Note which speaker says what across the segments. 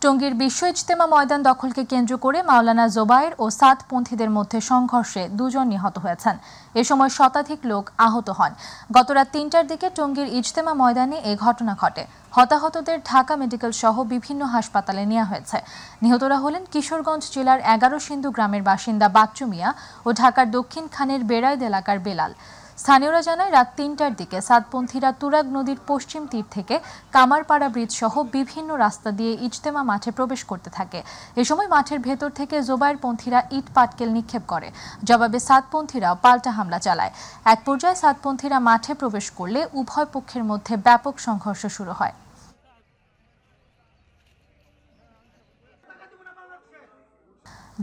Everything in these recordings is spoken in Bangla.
Speaker 1: টঙ্গীর বিশ্ব ইজতেমা ময়দান দখলকে কেন্দ্র করে মাওলানা জোবায়ের ও সাতপন্থীদের মধ্যে সংঘর্ষে দুজন নিহত হয়েছেন। এ সময় শতাধিক লোক আহত হন। গতরাত ৩টার দিকে টঙ্গীর ইজতেমা ময়দানে এ ঘটনা ঘটে। হতাহতদের ঢাকা মেডিকেল সহ বিভিন্ন হাসপাতালে নেওয়া হয়েছে। নিহতরা হলেন কিশোরগঞ্জ জেলার ১১ সিন্ধু গ্রামের বাসিন্দা বাচ্চু মিয়া ও ঢাকার দক্ষিণ খানের বেড়াইদ এলাকার বেলাল। স্থানীয়রা জানায় রাত ৩টার দিকে সাতপন্থীরা তুরাগ নদীর পশ্চিম তীর থেকে কামারপাড়া ব্রিজ সহ বিভিন্ন রাস্তা দিয়ে ইজতেমা মাঠে প্রবেশ করতে থাকে। এ সময় মাঠের ভেতর থেকে জোবায়েরপন্থীরা ইট পাটকেল নিক্ষেপ করে। জবাবে সাতপন্থীরা পাল্টা হামলা চালায়। এক পর্যায়ে সাতপন্থীরা মাঠে প্রবেশ করলে উভয় পক্ষের মধ্যে ব্যাপক সংঘর্ষ শুরু হয়।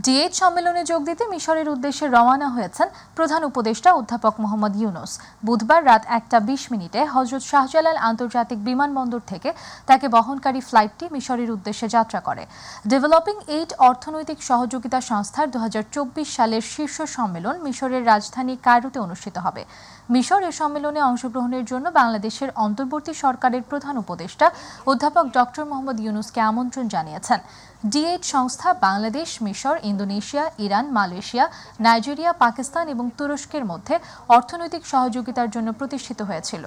Speaker 1: ডিএইচ সম্মেলনে যোগ দিতে মিশরের উদ্দেশ্যে রওনা হয়েছেন প্রধান উপদেষ্টা অধ্যাপক মোহাম্মদ ইউনুস। বুধবার রাত ১টা ২০ হযরত শাহজালাল আন্তর্জাতিক বিমানবন্দর থেকে তাকে বহনকারী ফ্লাইটটি মিশরের উদ্দেশ্যে যাত্রা করে। ডেভেলপিং এইড অর্থনৈতিক সহযোগিতা সংস্থার ২০২৪ সালের শীর্ষ সম্মেলন মিশরের রাজধানী কায়রোতে অনুষ্ঠিত হবে। মিশর এ সম্মেলনে অংশগ্রহণের জন্য বাংলাদেশের অন্তর্বর্তী সরকারের প্রধান উপদেষ্টা অধ্যাপক ডক্টর মোহাম্মদ ইউনুসকে আমন্ত্রণ জানিয়েছেন। ডিএইচ সংস্থা বাংলাদেশ, মিশর, Indonesia, Iran, Malaysia, Nigeria, Pakistan এবং তুরস্কের মধ্যে অর্থনৈতিক সহযোগিতার জন্য প্রতিষ্ঠিত হয়েছিল।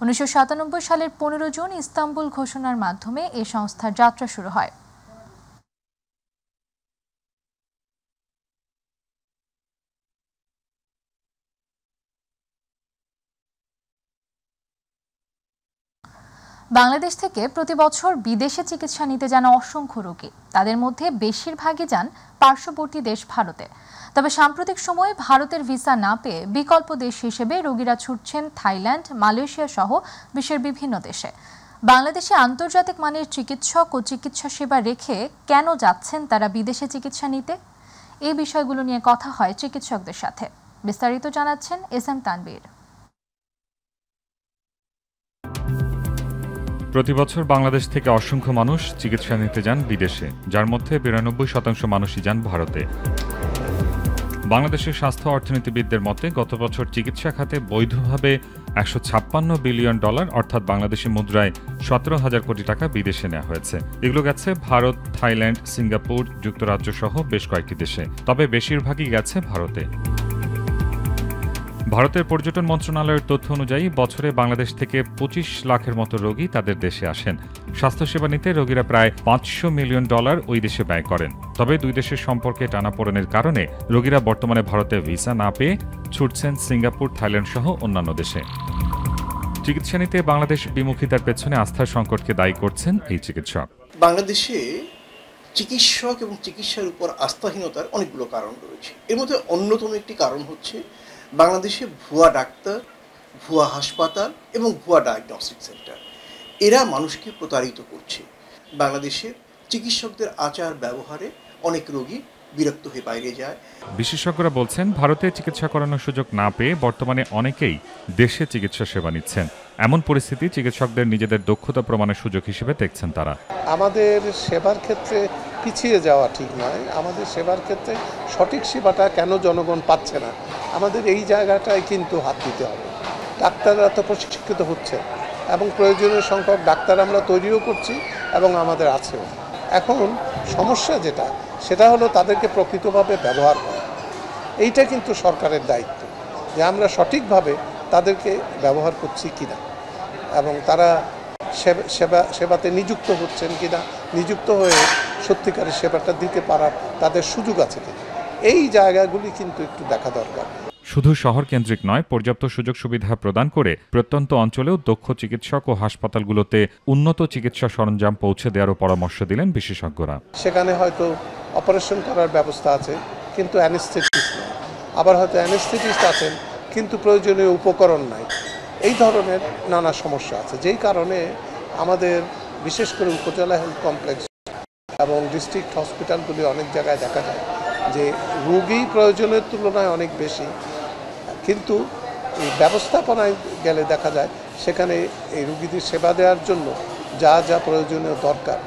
Speaker 1: ১৯৯৭ সালের ১৫ জুন ইস্তাম্বুল ঘোষণার মাধ্যমে এ সংস্থার যাত্রা শুরু হয়। বাংলাদেশ থেকে প্রতি বছর বিদেশে চিকিৎসা নিতে যান অসংখ্য রোগী। তাদের মধ্যে বেশিরভাগই যান পার্শ্ববর্তী দেশ ভারতে। তবে সাম্প্রতিক সময়ে ভারতের ভিসা না পেয়ে বিকল্প দেশ হিসেবে রোগীরা ছুটছেন থাইল্যান্ড, মালয়েশিয়া সহ বিশ্বের বিভিন্ন দেশে। বাংলাদেশে আন্তর্জাতিক মানের চিকিৎসক ও চিকিৎসা সেবা রেখে কেন যাচ্ছেন তারা বিদেশে চিকিৎসা নিতে? এই বিষয়গুলো নিয়ে কথা হয় চিকিৎসকদের সাথে। বিস্তারিত জানাচ্ছেন এস এম তানবীর।
Speaker 2: প্রতি বছর বাংলাদেশ থেকে অসংখ্য মানুষ চিকিৎসা নিতে যান বিদেশে, যার মধ্যে ৯২% মানুষই যান ভারতে। বাংলাদেশের স্বাস্থ্য অর্থনীতিবিদদের মতে গত বছর চিকিৎসা খাতে বৈধভাবে $১৫৬ বিলিয়ন অর্থাৎ বাংলাদেশি মুদ্রায় ১৭,০০০ কোটি টাকা বিদেশে নেওয়া হয়েছে। এগুলো গেছে ভারত, থাইল্যান্ড, সিঙ্গাপুর, যুক্তরাজ্য সহ বেশ কয়েকটি দেশে। তবে বেশিরভাগই গেছে ভারতে। ভারতের পর্যটন মন্ত্রণালয়ের তথ্য অনুযায়ী বছরে বাংলাদেশ থেকে ২৫ লাখের মতো রোগী তাদের দেশে আসেন। স্বাস্থ্যসেবা নিতে রোগীরা প্রায় $৫০০ মিলিয়ন ওই দেশে ব্যয় করেন। তবে দুই দেশের সম্পর্কে টানাপোড়েনের কারণে রোগীরা বর্তমানে ভারতে ভিসা না পেয়ে ছুটছেন সিঙ্গাপুর, থাইল্যান্ড সহ অন্যান্য দেশে। চিকিৎসা নিতে বাংলাদেশ বিমুখিতার পেছনে আস্থার সংকটকে দায়ী করছেন এই চিকিৎসক।
Speaker 3: বাংলাদেশে চিকিৎসক এবং চিকিৎসার উপর আস্থাহীনতার অনেকগুলো কারণ রয়েছে। এর মধ্যে অন্যতম একটি কারণ হচ্ছে বাংলাদেশে ভুয়া ডাক্তার, ভুয়া হাসপাতাল এবং ভুয়া ডায়াগনস্টিক সেন্টার, এরা মানুষকে প্রতারিত করছে। বাংলাদেশের চিকিৎসকদের আচার ব্যবহারে অনেক রোগী বিরক্ত হয়ে বাইরে যায়।
Speaker 2: বিশেষজ্ঞরা বলছেন ভারতে চিকিৎসা করানোর সুযোগ না পেয়ে বর্তমানে অনেকেই দেশে চিকিৎসা সেবা নিচ্ছেন। এমন পরিস্থিতি চিকিৎসকদের নিজেদের দক্ষতা প্রমাণের সুযোগ হিসেবে দেখছেন তারা।
Speaker 4: আমাদের সেবার ক্ষেত্রে পিছিয়ে যাওয়া ঠিক নয়। আমাদের সেবার ক্ষেত্রে সঠিক সেবাটা কেন জনগণ পাচ্ছে না, আমাদের এই জায়গাটায় কিন্তু হাত দিতে হবে। ডাক্তাররা তো প্রশিক্ষিত হচ্ছে এবং প্রয়োজনীয় সংখ্যক ডাক্তার আমরা তৈরিও করছি এবং আমাদের আছেও। এখন সমস্যা যেটা, সেটা হলো তাদেরকে প্রকৃতভাবে ব্যবহার করা। এইটা কিন্তু সরকারের দায়িত্ব যে আমরা সঠিকভাবে তাদেরকে ব্যবহার করছি কিনা এবং তারা সেবাতে নিযুক্ত হচ্ছেন কিনা, নিযুক্ত হয়ে সত্যিকারের সেবাটা দিতে পারার তাদের সুযোগ আছে কিনা, এই জায়গাগুলি কিন্তু একটু দেখা দরকার।
Speaker 2: শুধু শহর কেন্দ্রিক নয়, পর্যাপ্ত সুযোগ সুবিধা প্রদান করে প্রত্যন্ত অঞ্চলেও দক্ষ চিকিৎসক ও হাসপাতালগুলোতে উন্নত চিকিৎসা সরঞ্জাম পৌঁছে দেওয়ারও পরামর্শ দিলেন বিশেষজ্ঞরা।
Speaker 4: সেখানে হয়তো অপারেশন করার ব্যবস্থা আছে কিন্তু অ্যানেস্থেটিস্ট নেই, আবার হয়তো অ্যানেস্থেটিস্ট আছেন কিন্তু প্রয়োজনীয় উপকরণ নাই। এই ধরনের নানা সমস্যা আছে, যেই কারণে আমাদের বিশেষ করে উপজেলা হেলথ কমপ্লেক্স এবং ডিস্ট্রিক্ট হসপিটালগুলি অনেক জায়গায় দেখা যায় যে রোগী প্রয়োজনের তুলনায় অনেক বেশি, কিন্তু এই ব্যবস্থাপনায় গেলে দেখা যায় সেখানে এই রোগীদের সেবা দেওয়ার জন্য যা যা প্রয়োজনীয় দরকার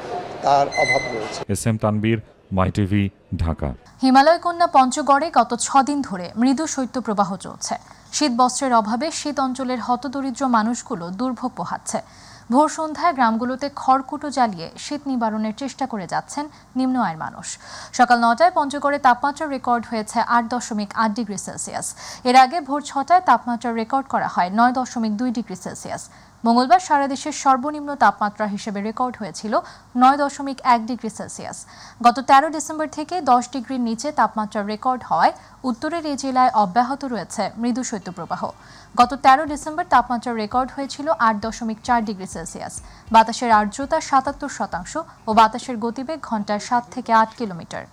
Speaker 4: তার অভাব রয়েছে।
Speaker 2: এস এম তানবীর, মাই টিভি, ঢাকা।
Speaker 1: হিমালয় কন্যা পঞ্চগড়ে গত ৬ দিন ধরে মৃদু শৈত্যপ্রবাহ চলছে। শীত বস্ত্রের অভাবে শীত অঞ্চলের হতদরিদ্র মানুষগুলো দুর্ভোগ পোহাচ্ছে। ভোর সন্ধ্যায় গ্রামগুলোতে খড়কুটো জ্বালিয়ে শীত নিবারণের চেষ্টা করে যাচ্ছেন নিম্ন আয়ের মানুষ। সকাল 9টায় পঞ্চগড়ে তাপমাত্রা রেকর্ড হয়েছে 8.8 ডিগ্রি সেলসিয়াস। এর আগে ভোর 6টায় তাপমাত্রা রেকর্ড করা হয় 9.2 ডিগ্রি সেলসিয়াস। মঙ্গলবার সারা দেশের সর্বনিম্ন তাপমাত্রা হিসেবে রেকর্ড হয়েছিল 9.1 ডিগ্রি সেলসিয়াস। গত 13 ডিসেম্বর থেকে 10 ডিগ্রির নিচে তাপমাত্রা রেকর্ড হওয়ায় উত্তরের এই জেলায় অব্যাহত রয়েছে মৃদু শৈত্যপ্রবাহ। গত 13 ডিসেম্বর তাপমাত্রা রেকর্ড হয়েছিল 8.4 ডিগ্রি সেলসিয়াস। বাতাসের আর্দ্রতা 77% ও বাতাসের গতিবেগ ঘন্টায় 7 থেকে 8 কিলোমিটার।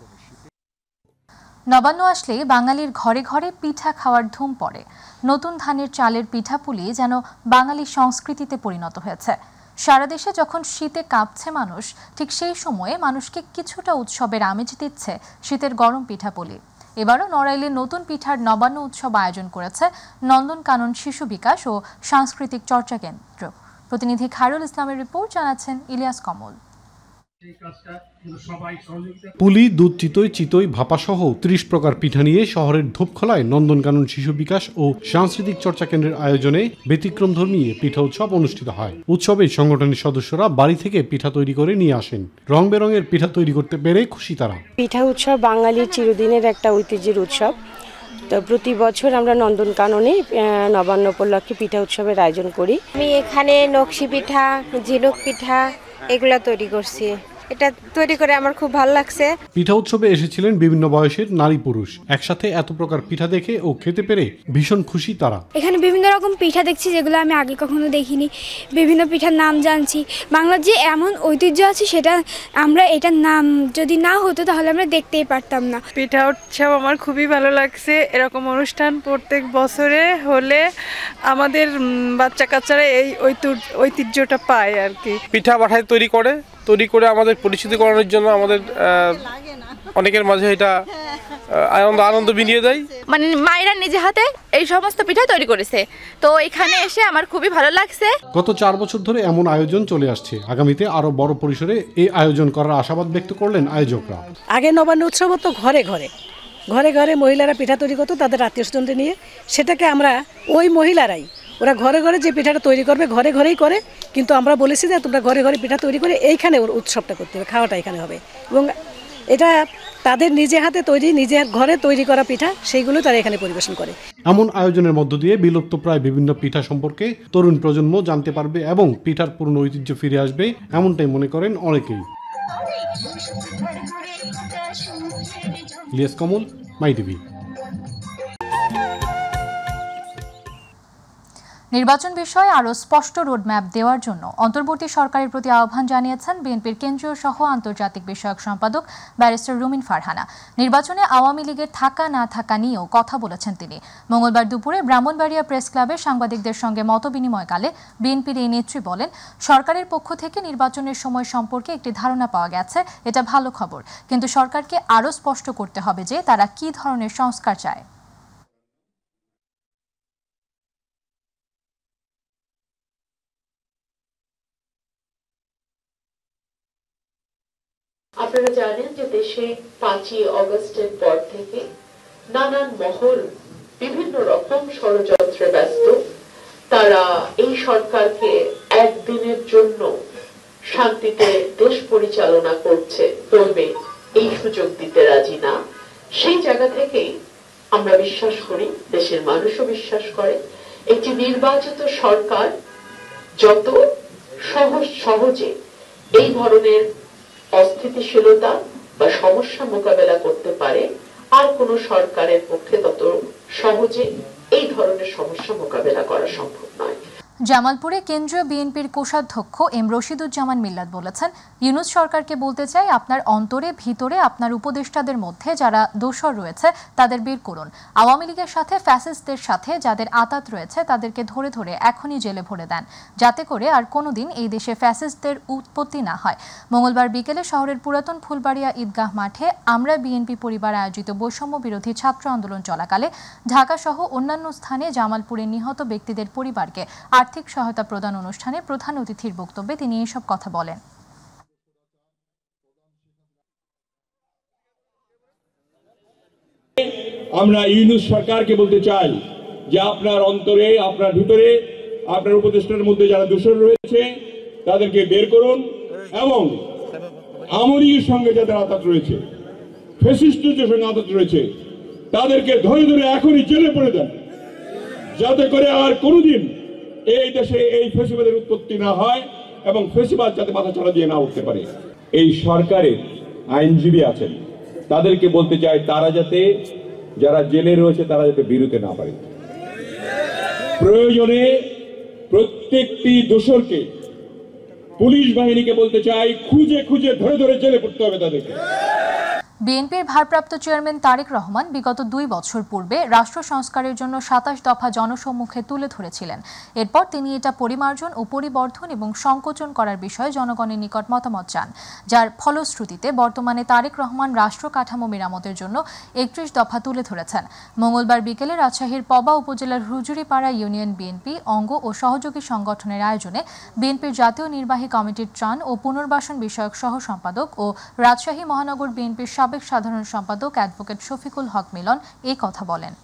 Speaker 1: নবান্ন আসলেই বাঙালির ঘরে ঘরে পিঠা খাওয়ার ধুম পড়ে। নতুন ধানের চালের পিঠাপুলি যেন বাঙালি সংস্কৃতিতে পরিণত হয়েছে। সারা দেশে যখন শীতে কাঁপছে মানুষ, ঠিক সেই সময়ে মানুষকে কিছুটা উৎসবের আমেজ দিচ্ছে শীতের গরম পিঠাপুলি। এবারও নড়াইলে নতুন পিঠার নবান্ন উৎসব আয়োজন করেছে নন্দনকানন শিশু বিকাশ ও সাংস্কৃতিক চর্চা কেন্দ্র। প্রতিনিধি খায়রুল ইসলামের রিপোর্ট, জানাচ্ছেন ইলিয়াস কমল।
Speaker 5: পুলি, দুধ চিতই, ভাপাসহ 30 প্রকার পিঠা নিয়ে শহরের ধূপখোলায় নন্দনকানন শিশু বিকাশ ও সাংস্কৃতিক চর্চা কেন্দ্রের আয়োজনে ব্যতিক্রমধর্মী পিঠা উৎসব অনুষ্ঠিত হয়। উৎসবে সংগঠনের সদস্যরা বাড়ি থেকে পিঠা তৈরি করে নিয়ে আসেন। রং বেরঙের পিঠা তৈরি করতে পেরে খুশি তারা।
Speaker 6: পিঠা উৎসব বাঙালির চিরদিনের একটা ঐতিহ্যের উৎসব। তো প্রতি বছর আমরা নন্দনকাননে নবান্ন উপলক্ষে পিঠা উৎসবের আয়োজন করি।
Speaker 7: আমি এখানে নকশি পিঠা, ঝিনুক পিঠা এগুলা তৈরি করছি। এটা তৈরি করে আমার খুব ভালো লাগছে।
Speaker 5: পিঠা উৎসবে এসেছিলেন বিভিন্ন বয়সের নারী পুরুষ। একসাথে এত প্রকার পিঠা দেখে ও খেতে পেরে ভীষণ খুশি তারা।
Speaker 8: এখানে বিভিন্ন রকম পিঠা দেখছি যেগুলো আমি আগে কখনো দেখিনি। বিভিন্ন পিঠার নাম জানছি। বাংলার যে এমন ঐতিহ্য আছে সেটা আমরা এটার নাম যদি না হতো তাহলে আমরা দেখতেই পারতাম না।
Speaker 9: পিঠা উৎসব আমার খুবই ভালো লাগছে। এরকম অনুষ্ঠান প্রত্যেক বছরে হলে আমাদের বাচ্চা কাচ্চারা এই ঐতিহ্যটা পায় আর কি।
Speaker 10: পিঠা বাঠায় তৈরি করে আমাদের পরিচিতি করানোর জন্য আমাদের অনেকের মাঝে এটা আনন্দ বিনিয়ে দেয়।
Speaker 11: মানে মায়েরা নিজে হাতে এই সমস্ত পিঠা তৈরি করেছে, তো এখানে এসে আমার খুবই ভালো লাগছে।
Speaker 5: গত 4 বছর ধরে এমন আয়োজন চলে আসছে। আগামীতে আরো বড় পরিসরে এই আয়োজন করার আশাবাদ ব্যক্ত করলেন আয়োজকরা।
Speaker 12: আগে নবান্ন উৎসব হতো ঘরে ঘরে মহিলারা পিঠা তৈরি করতো তাদের আত্মীয়স্বজনদের নিয়ে। সেটাকে আমরা ওই মহিলারাই ওরা ঘরে যে পিঠাটা তৈরি করবে ঘরেই করে, কিন্তু আমরা বলেছি যে তোমরা ঘরে পিঠা তৈরি করে এইখানে উৎসবটা করতে হবে, খাওয়াটা এখানে হবে। এবং এটা তাদের নিজে হাতে তৈরি, নিজের ঘরে তৈরি করা পিঠা, সেইগুলো তারা এখানে পরিবেশন করে।
Speaker 5: এমন আয়োজনের মধ্য দিয়ে বিলুপ্ত প্রায় বিভিন্ন পিঠা সম্পর্কে তরুণ প্রজন্ম জানতে পারবে এবং পিঠার পুরনো ঐতিহ্য ফিরে আসবে, এমনটাই মনে করেন অনেকেই। ইলিয়াস কমল, মাই টিভি।
Speaker 1: নির্বাচন বিষয়ে আরও স্পষ্ট রোডম্যাপ দেওয়ার জন্য অন্তর্বর্তী সরকারের প্রতি আহ্বান জানিয়েছেন বিএনপির কেন্দ্রীয় সহ আন্তর্জাতিক বিষয়ক সম্পাদক ব্যারিস্টার রুমিন ফারহানা। নির্বাচনে আওয়ামী লীগের থাকা না থাকা নিয়েও কথা বলেছেন তিনি। মঙ্গলবার দুপুরে ব্রাহ্মণবাড়িয়া প্রেস ক্লাবে সাংবাদিকদের সঙ্গে মতবিনিময়কালে বিএনপির এই নেত্রী বলেন, সরকারের পক্ষ থেকে নির্বাচনের সময় সম্পর্কে একটি ধারণা পাওয়া গেছে, এটা ভালো খবর, কিন্তু সরকারকে আরও স্পষ্ট করতে হবে যে তারা কী ধরনের সংস্কার চায়।
Speaker 13: আপনারা জানেন যে দেশে 5ই আগস্টের পর থেকে নানান মহল বিভিন্ন রকম ষড়যন্ত্রে ব্যস্ত। তারা এই সরকারকে একদিনের জন্য শান্তিতে দেশ পরিচালনা করবে এই সুযোগ দিতে রাজি না। সেই জায়গা থেকেই আমরা বিশ্বাস করি, দেশের মানুষও বিশ্বাস করে, একটি নির্বাচিত সরকার যত সহজে এই ধরনের অস্থিতিশীলতা বা সমস্যা মোকাবেলা করতে পারে, আর কোন সরকারের পক্ষে তত সহজে এই ধরনের সমস্যা মোকাবেলা করা সম্ভব নয়।
Speaker 1: জামালপুরে কেন্দ্রীয় বিএনপির কোষাধ্যক্ষ এম রশিদুজ্জামান মিল্লাত বলেছেন, ইউনূস সরকারকে বলতে চাই, আপনার অন্তরে ভিতরে আপনার উপদেষ্টাদের মধ্যে যারা দোষর রয়েছে তাদের বের করুন। আওয়ামী লীগের সাথে ফ্যাসিস্টদের সাথে যাদের আঁতাত রয়েছে তাদেরকে ধরে এখনই জেলে ভরে দেন, যাতে করে আর কোনোদিন এই দেশে ফ্যাসিস্টদের উৎপত্তি না হয়। মঙ্গলবার বিকেলে শহরের পুরাতন ফুলবাড়িয়া ঈদগাহ মাঠে আমরা বিএনপি পরিবার আয়োজিত বৈষম্য বিরোধী ছাত্র আন্দোলন চলাকালে ঢাকাসহ অন্যান্য স্থানে জামালপুরে নিহত ব্যক্তিদের পরিবারকে আর্থিক সহায়তা প্রদান অনুষ্ঠানে প্রধান অতিথির বক্তব্যে তিনি এসব কথা বলেন।
Speaker 14: আমরা ইউনূস সরকারকে বলতে চাই যে আপনার অন্তরে, আপনার ভিতরে, আপনার উপদেষ্টার মধ্যে যারা দোষর রয়েছে তাদেরকে বের করুন এবং আমলির সঙ্গে যাদের আঘাত রয়েছে, ফ্যাসিস্টদের সঙ্গে আঘাত রয়েছে, তাদেরকে ধরে ধরে এখনই জেলে পড়ে দেন, যাতে করে আর কোনোদিন এই দেশে এই ফ্যাসিবাদের উৎপত্তি না হয় এবং ফ্যাসিবাদ যাতে মাথা ছাড়া দিয়ে না উঠতে পারে। এই সরকারের আইনজীবী আছেন, তাদেরকে বলতে চাই তারা যাতে, যারা জেলে রয়েছে তারা যাতে বেরোতে না পারে। প্রয়োজনে প্রত্যেকটি দোষরকে, পুলিশ বাহিনীকে বলতে চাই, খুঁজে খুঁজে ধরে ধরে জেলে পড়তে হবে তাদেরকে।
Speaker 1: বিএনপির ভারপ্রাপ্ত চেয়ারম্যান তারেক রহমান বিগত 2 বছর পূর্বে রাষ্ট্র সংস্কারের জন্য 27 দফা জনসম্মুখে তুলে ধরেছিলেন। এরপর তিনি এটা পরিমার্জন ও পরিবর্ধন এবং সংকোচন করার বিষয়ে জনগণের নিকট মতামত চান, যার ফলশ্রুতিতে বর্তমানে তারেক রহমান রাষ্ট্র কাঠামো মেরামতের জন্য 31 দফা তুলে ধরেছেন। মঙ্গলবার বিকেলে রাজশাহীর পবা উপজেলার হুজুরিপাড়া ইউনিয়ন বিএনপি অঙ্গ ও সহযোগী সংগঠনের আয়োজনে বিএনপির জাতীয় নির্বাহী কমিটির ত্রাণ ও পুনর্বাসন বিষয়ক সহ সম্পাদক ও রাজশাহী মহানগর বিএনপির সাবেক সাধারণ সম্পাদক অ্যাডভোকেট শফিকুল হক মিলন এই কথা বলেন।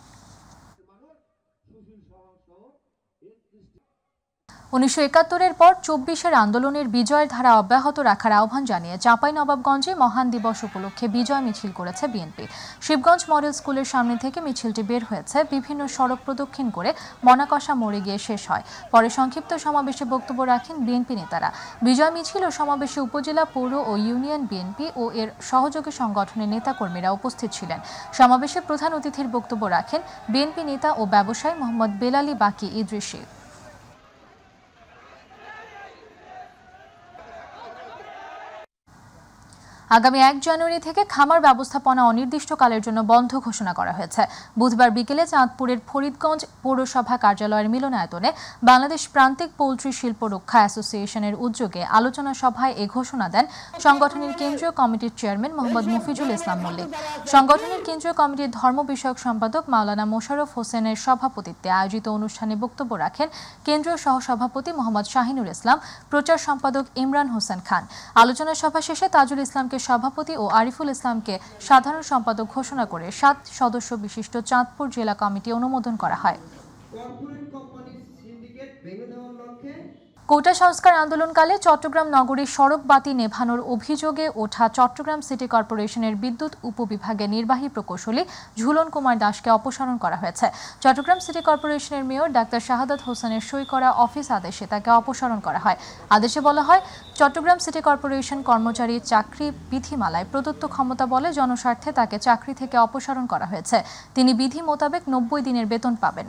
Speaker 1: 1971-এর পর 24-এর আন্দোলনের বিজয়ের ধারা অব্যাহত রাখার আহ্বান জানিয়ে চাঁপাইনবাবগঞ্জে মহান দিবস উপলক্ষে বিজয় মিছিল করেছে বিএনপি। শিবগঞ্জ মডেল স্কুলের সামনে থেকে মিছিলটি বের হয়েছে, বিভিন্ন সড়ক প্রদক্ষিণ করে মনাকষা মোড়ে গিয়ে শেষ হয়। পরে সংক্ষিপ্ত সমাবেশে বক্তব্য রাখেন বিএনপি নেতারা। বিজয় মিছিল ও সমাবেশে উপজেলা, পৌর ও ইউনিয়ন বিএনপি ও এর সহযোগী সংগঠনের নেতাকর্মীরা উপস্থিত ছিলেন। সমাবেশে প্রধান অতিথির বক্তব্য রাখেন বিএনপি নেতা ও ব্যবসায়ী মোহাম্মদ বেলালী বাকি ইদ্রিসি। আগামী 1 জানুয়ারি থেকে খামার ব্যবস্থাপনা অনির্দিষ্টকালের জন্য বন্ধ ঘোষণা করা হয়েছে। বুধবার বিকেলে চাঁদপুরের ফরিদগঞ্জ পৌরসভা কার্যালয়ের মিলনায়তনে বাংলাদেশ প্রান্তিক পোল্ট্রি শিল্প রক্ষা অ্যাসোসিয়েশনের উদ্যোগে আলোচনা সভায় এ ঘোষণা দেন সংগঠনের কেন্দ্রীয় কমিটির চেয়ারম্যান মোহাম্মদ মফিজুল ইসলাম মল্লিক। সংগঠনের কেন্দ্রীয় কমিটির ধর্ম বিষয়ক সম্পাদক মাওলানা মোশাররফ হোসেনের সভাপতিত্বে আয়োজিত অনুষ্ঠানে বক্তব্য রাখেন কেন্দ্রীয় সহসভাপতি মোহাম্মদ শাহিনুর ইসলাম, প্রচার সম্পাদক ইমরান হোসেন খান। আলোচনা সভা শেষে তাজুল ইসলামকে সভাপতি ও আরিফুল ইসলামকে সাধারণ সম্পাদক ঘোষণা করে 7 সদস্য বিশিষ্ট চাঁদপুর জেলা কমিটি অনুমোদন করা হয়। কোটা সংস্কার আন্দোলনকালে চট্টগ্রাম নগরীর সড়ক বাতি নেভানোর অভিযোগে ওঠা চট্টগ্রাম সিটি কর্পোরেশনের বিদ্যুৎ উপবিভাগের নির্বাহী প্রকৌশলী ঝুলন কুমার দাসকে অপসারণ করা হয়েছে। চট্টগ্রাম সিটি কর্পোরেশনের মেয়র ডাক্তার শাহাদাত হোসেনের সই করা অফিস আদেশে তাকে অপসারণ করা হয়। আদেশে বলা হয়, চট্টগ্রাম সিটি কর্পোরেশন কর্মচারী চাকরি বিধিমালায় প্রদত্ত ক্ষমতা বলে জনস্বার্থে তাকে চাকরি থেকে অপসারণ করা হয়েছে। তিনি বিধি মোতাবেক 90 দিনের বেতন পাবেন।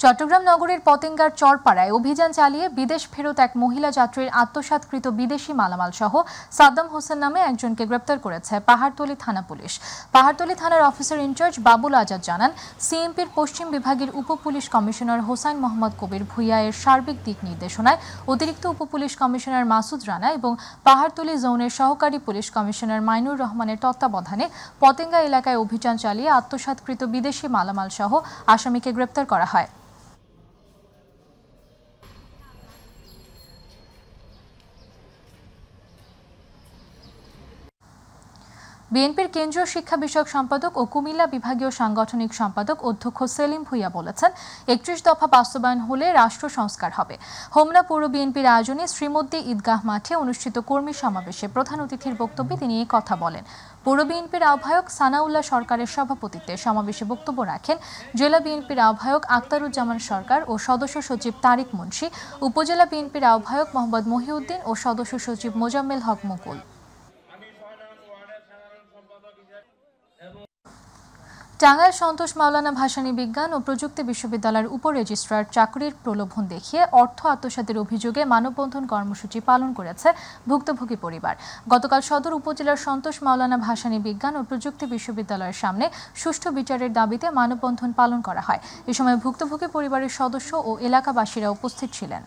Speaker 1: চট্টগ্রাম নগরীর পতেঙ্গার চরপাড়ায় অভিযান চালিয়ে বিদেশ ফেরত এক মহিলা যাত্রীর আত্মসাৎকৃত বিদেশি মালামাল সহ সাদ্দাম হোসেন নামে একজনকে গ্রেপ্তার করেছে পাহাড়তলী থানা পুলিশ। পাহাড়তলী থানার অফিসার ইনচার্জ বাবুল আজাদ জানান, সিএমপির পশ্চিম বিভাগের উপপুলিশ কমিশনার হোসাইন মোহাম্মদ কবির ভুইয়া এর সার্বিক দিক নির্দেশনায় অতিরিক্ত উপপুলিশ কমিশনার মাসুদ রানা এবং পাহাড়তলী জোনের সহকারী পুলিশ কমিশনার মাইনুর রহমানের তত্ত্বাবধানে পতেঙ্গা এলাকায় অভিযান চালিয়ে আত্মসাৎকৃত বিদেশি মালামাল সহ আসামিকে গ্রেপ্তার করা হয়। বিএনপির কেন্দ্রীয় শিক্ষা বিষয়ক সম্পাদক ও কুমিল্লা বিভাগীয় সাংগঠনিক সম্পাদক অধ্যক্ষ সেলিম ভুইয়া বলেছেন, 31 দফা বাস্তবায়ন হলে রাষ্ট্র সংস্কার হবে। হোমনা পৌর বিএনপির আয়োজনে শ্রীমদ্দী ঈদগাহ মাঠে অনুষ্ঠিত কর্মী সমাবেশে প্রধান অতিথির বক্তব্যে তিনি এই কথা বলেন। পৌর বিএনপির আহ্বায়ক সানাউল্লাহ সরকারের সভাপতিত্বে সমাবেশে বক্তব্য রাখেন জেলা বিএনপির আহ্বায়ক আক্তারুজ্জামান সরকার ও সদস্য সচিব তারিক মুন্সি, উপজেলা বিএনপির আহ্বায়ক মোহাম্মদ মহিউদ্দিন ও সদস্য সচিব মোজাম্মেল হক মুকুল। টাঙ্গাইল সন্তোষ মাওলানা ভাসানী বিজ্ঞান ও প্রযুক্তি বিশ্ববিদ্যালয়ের উপরেজিস্ট্রার চাকরির প্রলোভন দেখিয়ে অর্থ আত্মসাতের অভিযোগে মানববন্ধন কর্মসূচি পালন করেছে ভুক্তভোগী পরিবার। গতকাল সদর উপজেলার সন্তোষ মাওলানা ভাসানী বিজ্ঞান ও প্রযুক্তি বিশ্ববিদ্যালয়ের সামনে সুষ্ঠু বিচারের দাবিতে মানববন্ধন পালন করা হয়। এ সময় ভুক্তভোগী পরিবারের সদস্য ও এলাকাবাসীরা উপস্থিত ছিলেন।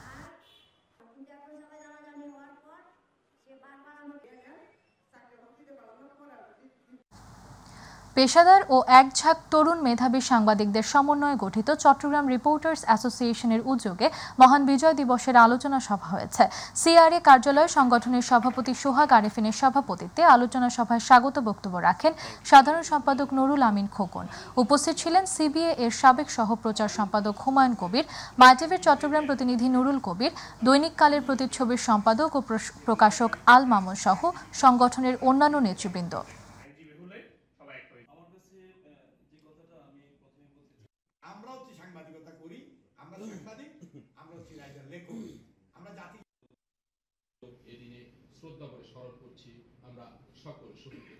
Speaker 1: পেশাদার ও একঝাঁক তরুণ মেধাবী সাংবাদিকদের সমন্বয়ে গঠিত চট্টগ্রাম রিপোর্টার্স অ্যাসোসিয়েশনের উদ্যোগে মহান বিজয় দিবসের আলোচনা সভা হয়েছে। সিআরএ কার্যালয়ে সংগঠনের সভাপতি সোহাগ আরেফিনের সভাপতিত্বে আলোচনা সভায় স্বাগত বক্তব্য রাখেন সাধারণ সম্পাদক নুরুল আমিন খোকন। উপস্থিত ছিলেন সিবিএ এর সাবেক সহ প্রচার সম্পাদক হুমায়ুন কবির, মাইটিভির চট্টগ্রাম প্রতিনিধি নুরুল কবির, দৈনিক কালের প্রতিচ্ছবির সম্পাদক ও প্রকাশক আল মামুন সহ সংগঠনের অন্যান্য নেতৃবৃন্দ।
Speaker 15: আমরা হচ্ছে সাংবাদিকতা করি, আমরা সাংবাদিক, আমরা হচ্ছে রাইটার লেখক, আমরা জাতি
Speaker 16: এই দিনে শ্রদ্ধা করে স্মরণ করছি আমরা সকল শহীদদের।